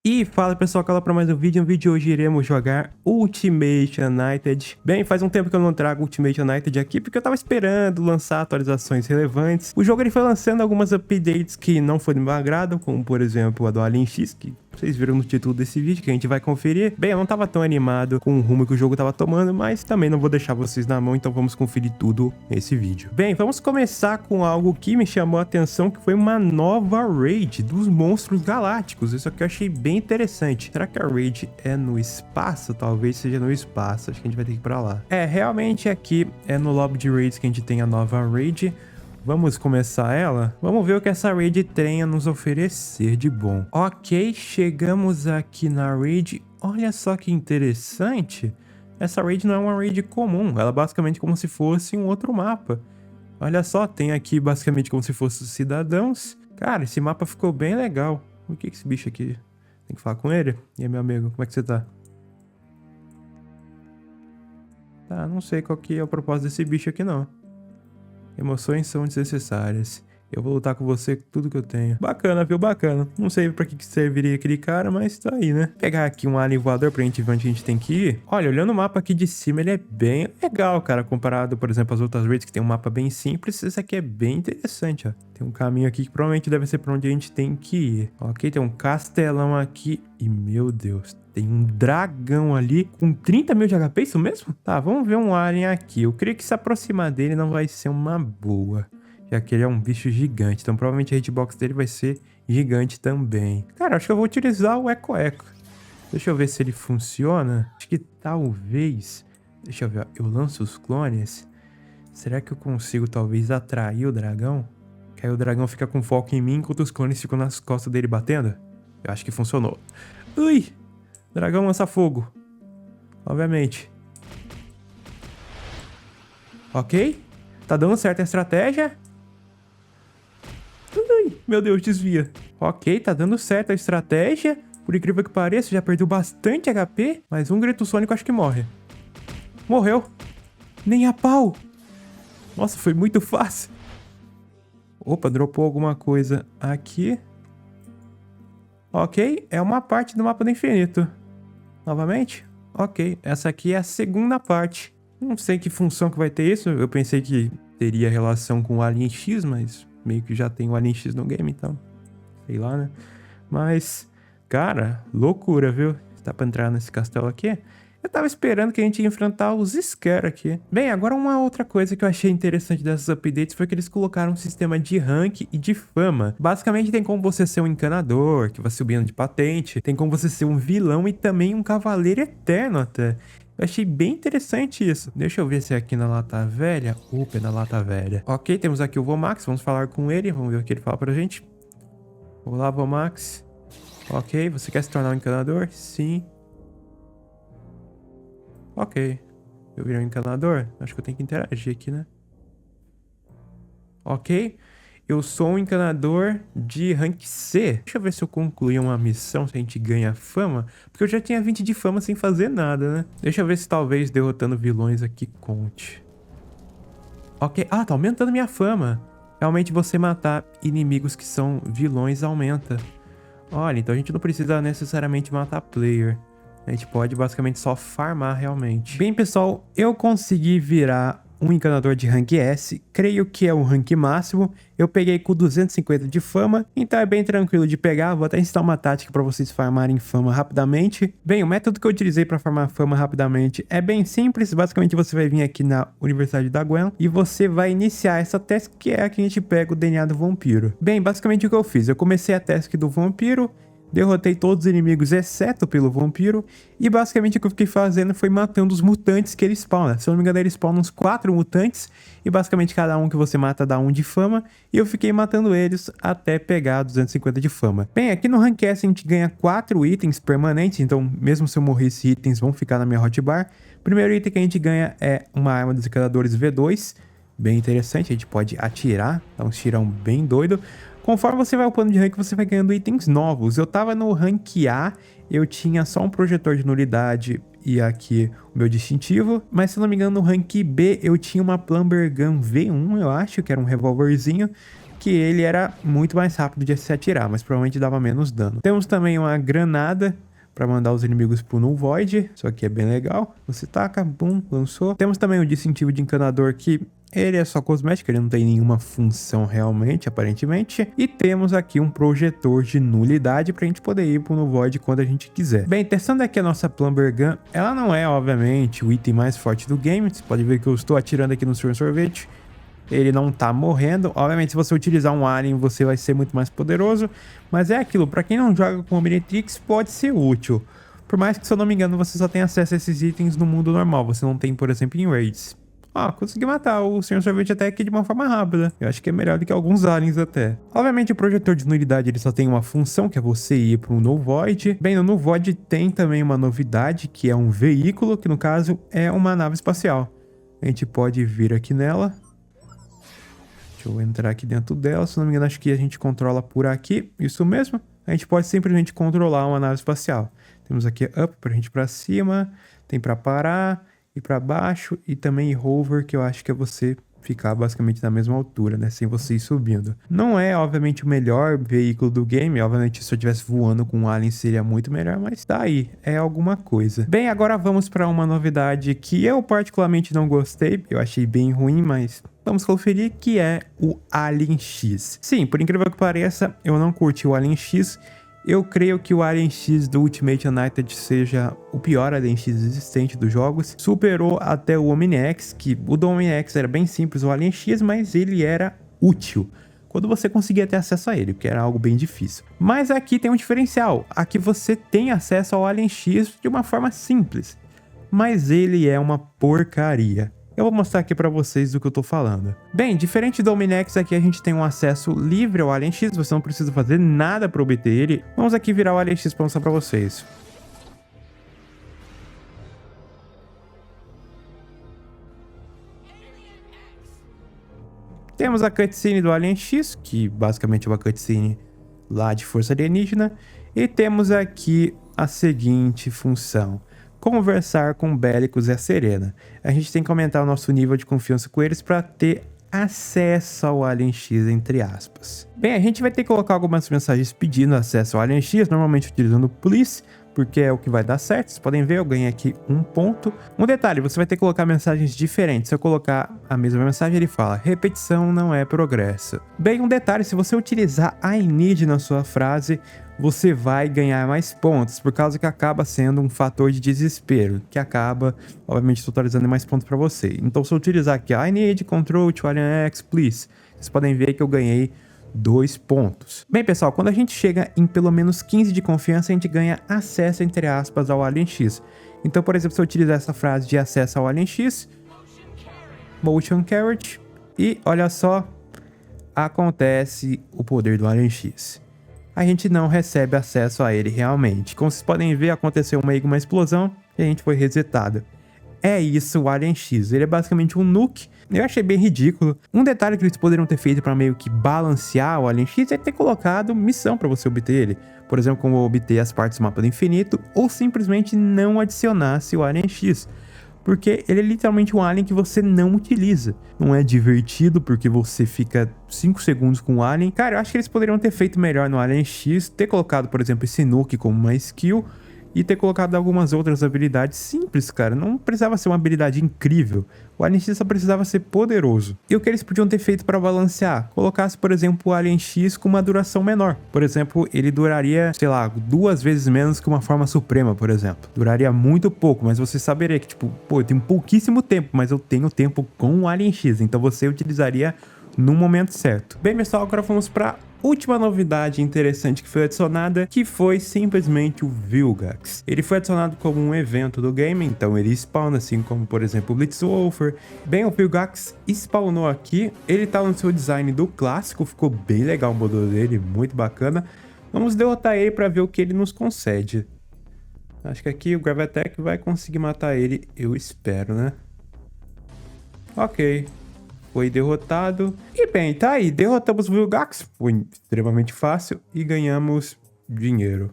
E fala pessoal, cala para mais um vídeo. No vídeo de hoje iremos jogar Ultimate United. Bem, faz um tempo que eu não trago Ultimate United aqui, porque eu tava esperando lançar atualizações relevantes. O jogo ele foi lançando algumas updates que não foram do meu agrado, como por exemplo a do Alien X, que vocês viram no título desse vídeo, que a gente vai conferir. Bem, eu não tava tão animado com o rumo que o jogo tava tomando, mas também não vou deixar vocês na mão, então vamos conferir tudo nesse vídeo. Bem, vamos começar com algo que me chamou a atenção, que foi uma nova raid dos monstros galácticos. Isso aqui eu achei bem interessante. Será que a raid é no espaço? Talvez seja no espaço, acho que a gente vai ter que ir pra lá. Realmente aqui é no lobby de raids que a gente tem a nova raid. Vamos começar ela? Vamos ver o que essa raid tem a nos oferecer de bom. Ok, chegamos aqui na raid. Olha só que interessante. Essa raid não é uma raid comum. Ela é basicamente como se fosse um outro mapa. Olha só, tem aqui basicamente como se fossem os cidadãos. Cara, esse mapa ficou bem legal. O que é esse bicho aqui? Tem que falar com ele? E aí, meu amigo, como é que você tá? Tá, não sei qual que é o propósito desse bicho aqui não. Emoções são desnecessárias. Eu vou lutar com você com tudo que eu tenho. Bacana, viu? Bacana. Não sei pra que serviria aquele cara, mas tá aí, né? Vou pegar aqui um alien voador pra gente ver onde a gente tem que ir. Olha, olhando o mapa aqui de cima, ele é bem legal, cara. Comparado, por exemplo, às outras raids que tem um mapa bem simples, esse aqui é bem interessante, ó. Tem um caminho aqui que provavelmente deve ser pra onde a gente tem que ir. Ok, tem um castelão aqui. E, meu Deus, tem um dragão ali com 30 mil de HP, isso mesmo? Tá, vamos ver um alien aqui. Eu creio que se aproximar dele não vai ser uma boa, já que ele é um bicho gigante. Então provavelmente a hitbox dele vai ser gigante também. Cara, acho que eu vou utilizar o Eco. Deixa eu ver se ele funciona. Acho que talvez... Deixa eu ver, ó. Eu lanço os clones. Será que eu consigo talvez atrair o dragão? Que aí o dragão fica com foco em mim enquanto os clones ficam nas costas dele batendo? Eu acho que funcionou. Ui! Dragão lança fogo. Obviamente. Ok. Tá dando certo a estratégia. Ui, meu Deus, desvia. Ok, tá dando certo a estratégia. Por incrível que pareça, já perdeu bastante HP. Mas um grito sônico acho que morre. Morreu. Nem a pau. Nossa, foi muito fácil. Opa, dropou alguma coisa aqui. Ok, é uma parte do mapa do infinito. Novamente? Ok, essa aqui é a segunda parte. Não sei que função que vai ter isso. Eu pensei que teria relação com o Alien X, mas meio que já tem o Alien X no game, então... sei lá, né? Mas, cara, loucura, viu? Dá pra entrar nesse castelo aqui? Eu tava esperando que a gente ia enfrentar os Scare aqui. Bem, agora uma outra coisa que eu achei interessante dessas updates foi que eles colocaram um sistema de rank e de fama. Basicamente tem como você ser um encanador, que vai subindo de patente, tem como você ser um vilão e também um cavaleiro eterno até. Eu achei bem interessante isso. Deixa eu ver se é aqui na Lata Velha. Opa, é na Lata Velha. Ok, temos aqui o Vomax, vamos falar com ele, vamos ver o que ele fala pra gente. Olá, Vomax. Ok, você quer se tornar um encanador? Sim. Ok. Eu virei um encanador? Acho que eu tenho que interagir aqui, né? Ok. Eu sou um encanador de rank C. Deixa eu ver se eu concluí uma missão, se a gente ganha fama. Porque eu já tinha 20 de fama sem fazer nada, né? Deixa eu ver se talvez derrotando vilões aqui conte. Ok. Ah, tá aumentando minha fama. Realmente você matar inimigos que são vilões aumenta. Olha, então a gente não precisa necessariamente matar player. A gente pode basicamente só farmar realmente. Bem, pessoal, eu consegui virar um encanador de rank S. Creio que é o rank máximo. Eu peguei com 250 de fama, então é bem tranquilo de pegar. Vou até ensinar uma tática para vocês farmarem fama rapidamente. Bem, o método que eu utilizei para farmar fama rapidamente é bem simples. Basicamente você vai vir aqui na Universidade da Gwen e você vai iniciar essa task, que é a que a gente pega o DNA do vampiro. Bem, basicamente o que eu fiz? Eu comecei a task do vampiro, derrotei todos os inimigos exceto pelo vampiro. E basicamente o que eu fiquei fazendo foi matando os mutantes que ele spawna. Se eu não me engano, ele spawna uns 4 mutantes. E basicamente cada um que você mata dá 1 de fama. E eu fiquei matando eles até pegar 250 de fama. Bem, aqui no Rank S a gente ganha 4 itens permanentes. Então mesmo se eu morrer, esses itens vão ficar na minha hotbar. O primeiro item que a gente ganha é uma arma dos encanadores V2. Bem interessante, a gente pode atirar. Dá um tirão bem doido. Conforme você vai upando de rank, você vai ganhando itens novos. Eu tava no rank A, eu tinha só um projetor de nulidade e aqui o meu distintivo. Mas se eu não me engano, no rank B, eu tinha uma Plumber Gun V1, eu acho, que era um revólverzinho, que ele era muito mais rápido de se atirar, mas provavelmente dava menos dano. Temos também uma granada para mandar os inimigos pro Null Void. Isso aqui é bem legal. Você taca, bum, lançou. Temos também o distintivo de encanador, que ele é só cosmético, ele não tem nenhuma função realmente, aparentemente. E temos aqui um projetor de nulidade pra gente poder ir pro Null Void quando a gente quiser. Bem, testando aqui a nossa Plumber Gun, ela não é, obviamente, o item mais forte do game. Você pode ver que eu estou atirando aqui no Sr. Sorvete. Ele não tá morrendo. Obviamente, se você utilizar um alien, você vai ser muito mais poderoso. Mas é aquilo, pra quem não joga com Omnitrix, pode ser útil. Por mais que, se eu não me engano, você só tem acesso a esses itens no mundo normal. Você não tem, por exemplo, em raids. Ó, consegui matar o Sr. Sorvete até aqui de uma forma rápida. Eu acho que é melhor do que alguns aliens até. Obviamente, o projetor de nulidade ele só tem uma função, que é você ir para um Null Void. Bem, no Null Void tem também uma novidade, que é um veículo, que no caso é uma nave espacial. A gente pode vir aqui nela. Deixa eu entrar aqui dentro dela. Se não me engano, acho que a gente controla por aqui. Isso mesmo. A gente pode simplesmente controlar uma nave espacial. Temos aqui up pra gente ir pra cima. Tem pra parar, ir pra baixo. E também hover, que eu acho que é você ficar basicamente na mesma altura, né? Sem você ir subindo. Não é, obviamente, o melhor veículo do game. Obviamente, se eu estivesse voando com um alien seria muito melhor. Mas tá aí, é alguma coisa. Bem, agora vamos pra uma novidade que eu particularmente não gostei. Eu achei bem ruim, mas vamos conferir, que é o Alien X. Sim, por incrível que pareça, eu não curti o Alien X. Eu creio que o Alien X do Ultimate United seja o pior Alien X existente dos jogos. Superou até o Omni-X, que o do Omni-X era bem simples, o Alien X, mas ele era útil quando você conseguia ter acesso a ele, porque era algo bem difícil. Mas aqui tem um diferencial. Aqui você tem acesso ao Alien X de uma forma simples, mas ele é uma porcaria. Eu vou mostrar aqui pra vocês do que eu tô falando. Bem, diferente do Omni-X, aqui a gente tem um acesso livre ao Alien X, você não precisa fazer nada pra obter ele. Vamos aqui virar o Alien X pra mostrar pra vocês. Temos a cutscene do Alien X, que basicamente é uma cutscene lá de Força Alienígena. E temos aqui a seguinte função: conversar com o Bélicos e a Serena. A gente tem que aumentar o nosso nível de confiança com eles para ter acesso ao Alien X, entre aspas. Bem, a gente vai ter que colocar algumas mensagens pedindo acesso ao Alien X, normalmente utilizando o Please, porque é o que vai dar certo. Vocês podem ver, eu ganhei aqui um ponto. Um detalhe, você vai ter que colocar mensagens diferentes. Se eu colocar a mesma mensagem, ele fala: repetição não é progresso. Bem, um detalhe, se você utilizar I need na sua frase, você vai ganhar mais pontos, por causa que acaba sendo um fator de desespero, que acaba, obviamente, totalizando mais pontos para você. Então, se eu utilizar aqui I need control to Alien X, please, vocês podem ver que eu ganhei 2 pontos. Bem, pessoal, quando a gente chega em pelo menos 15 de confiança, a gente ganha acesso, entre aspas, ao Alien X. Então, por exemplo, se eu utilizar essa frase de acesso ao Alien X, Motion Carrot, e olha só, acontece o poder do Alien X. A gente não recebe acesso a ele realmente. Como vocês podem ver, aconteceu meio que uma explosão e a gente foi resetado. É isso, o Alien X. Ele é basicamente um nuke. Eu achei bem ridículo. Um detalhe que eles poderiam ter feito para meio que balancear o Alien X é ter colocado missão para você obter ele. Por exemplo, como obter as partes do mapa do infinito, ou simplesmente não adicionasse o Alien X. Porque ele é literalmente um alien que você não utiliza. Não é divertido porque você fica 5 segundos com o alien. Cara, eu acho que eles poderiam ter feito melhor no Alien X, ter colocado, por exemplo, esse nuke como uma skill e ter colocado algumas outras habilidades simples, cara. Não precisava ser uma habilidade incrível. O Alien X só precisava ser poderoso. E o que eles podiam ter feito para balancear? Colocasse, por exemplo, o Alien X com uma duração menor. Por exemplo, ele duraria, sei lá, 2 vezes menos que uma forma suprema, por exemplo. Duraria muito pouco, mas você saberia que, tipo, pô, eu tenho pouquíssimo tempo, mas eu tenho tempo com o Alien X. Então você utilizaria no momento certo. Bem, pessoal, agora vamos para última novidade interessante que foi adicionada, que foi simplesmente o Vilgax. Ele foi adicionado como um evento do game, então ele spawna, assim como, por exemplo, o Blitzwolfer. Bem, o Vilgax spawnou aqui, ele tá no seu design do clássico, ficou bem legal o modelo dele, muito bacana. Vamos derrotar ele para ver o que ele nos concede. Acho que aqui o Gravitek vai conseguir matar ele, eu espero, né? Ok. Foi derrotado. E bem, tá aí. Derrotamos o Vilgax. Foi extremamente fácil. E ganhamos dinheiro.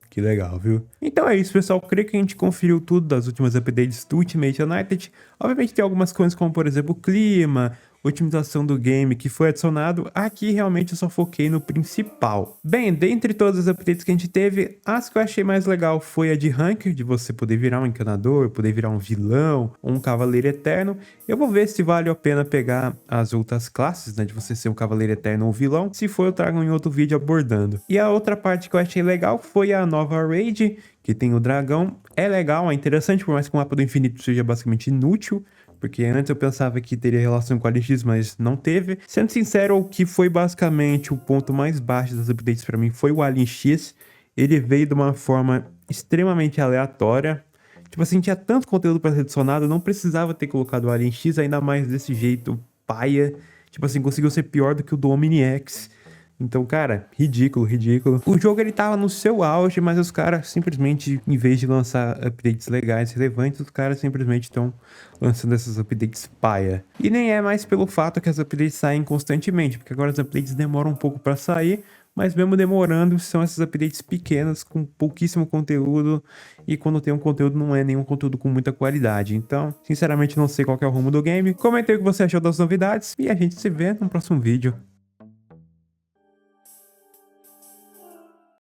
Que legal, viu? Então é isso, pessoal. Creio que a gente conferiu tudo das últimas updates do Ultimate United. Obviamente tem algumas coisas como, por exemplo, o clima, otimização do game que foi adicionado, aqui realmente eu só foquei no principal. Bem, dentre todas as updates que a gente teve, as que eu achei mais legal foi a de rank, de você poder virar um encanador, poder virar um vilão, ou um cavaleiro eterno. Eu vou ver se vale a pena pegar as outras classes, né, de você ser um cavaleiro eterno ou vilão. Se for, eu trago em outro vídeo abordando. E a outra parte que eu achei legal foi a nova raid, que tem o dragão. É legal, é interessante, por mais que o mapa do infinito seja basicamente inútil, porque antes eu pensava que teria relação com a LX, mas não teve. Sendo sincero, o que foi basicamente o ponto mais baixo das updates para mim foi o Alien X. Ele veio de uma forma extremamente aleatória. Tipo assim, tinha tanto conteúdo para ser adicionado, não precisava ter colocado o Alien X, ainda mais desse jeito paia. Tipo assim, conseguiu ser pior do que o do Omni-X. Então, cara, ridículo, ridículo. O jogo ele tava no seu auge, mas os caras simplesmente, em vez de lançar updates legais, relevantes, os caras simplesmente estão lançando essas updates paia. E nem é mais pelo fato que as updates saem constantemente, porque agora as updates demoram um pouco pra sair, mas mesmo demorando, são essas updates pequenas, com pouquíssimo conteúdo, e quando tem um conteúdo, não é nenhum conteúdo com muita qualidade. Então, sinceramente, não sei qual que é o rumo do game. Comente aí o que você achou das novidades, e a gente se vê no próximo vídeo.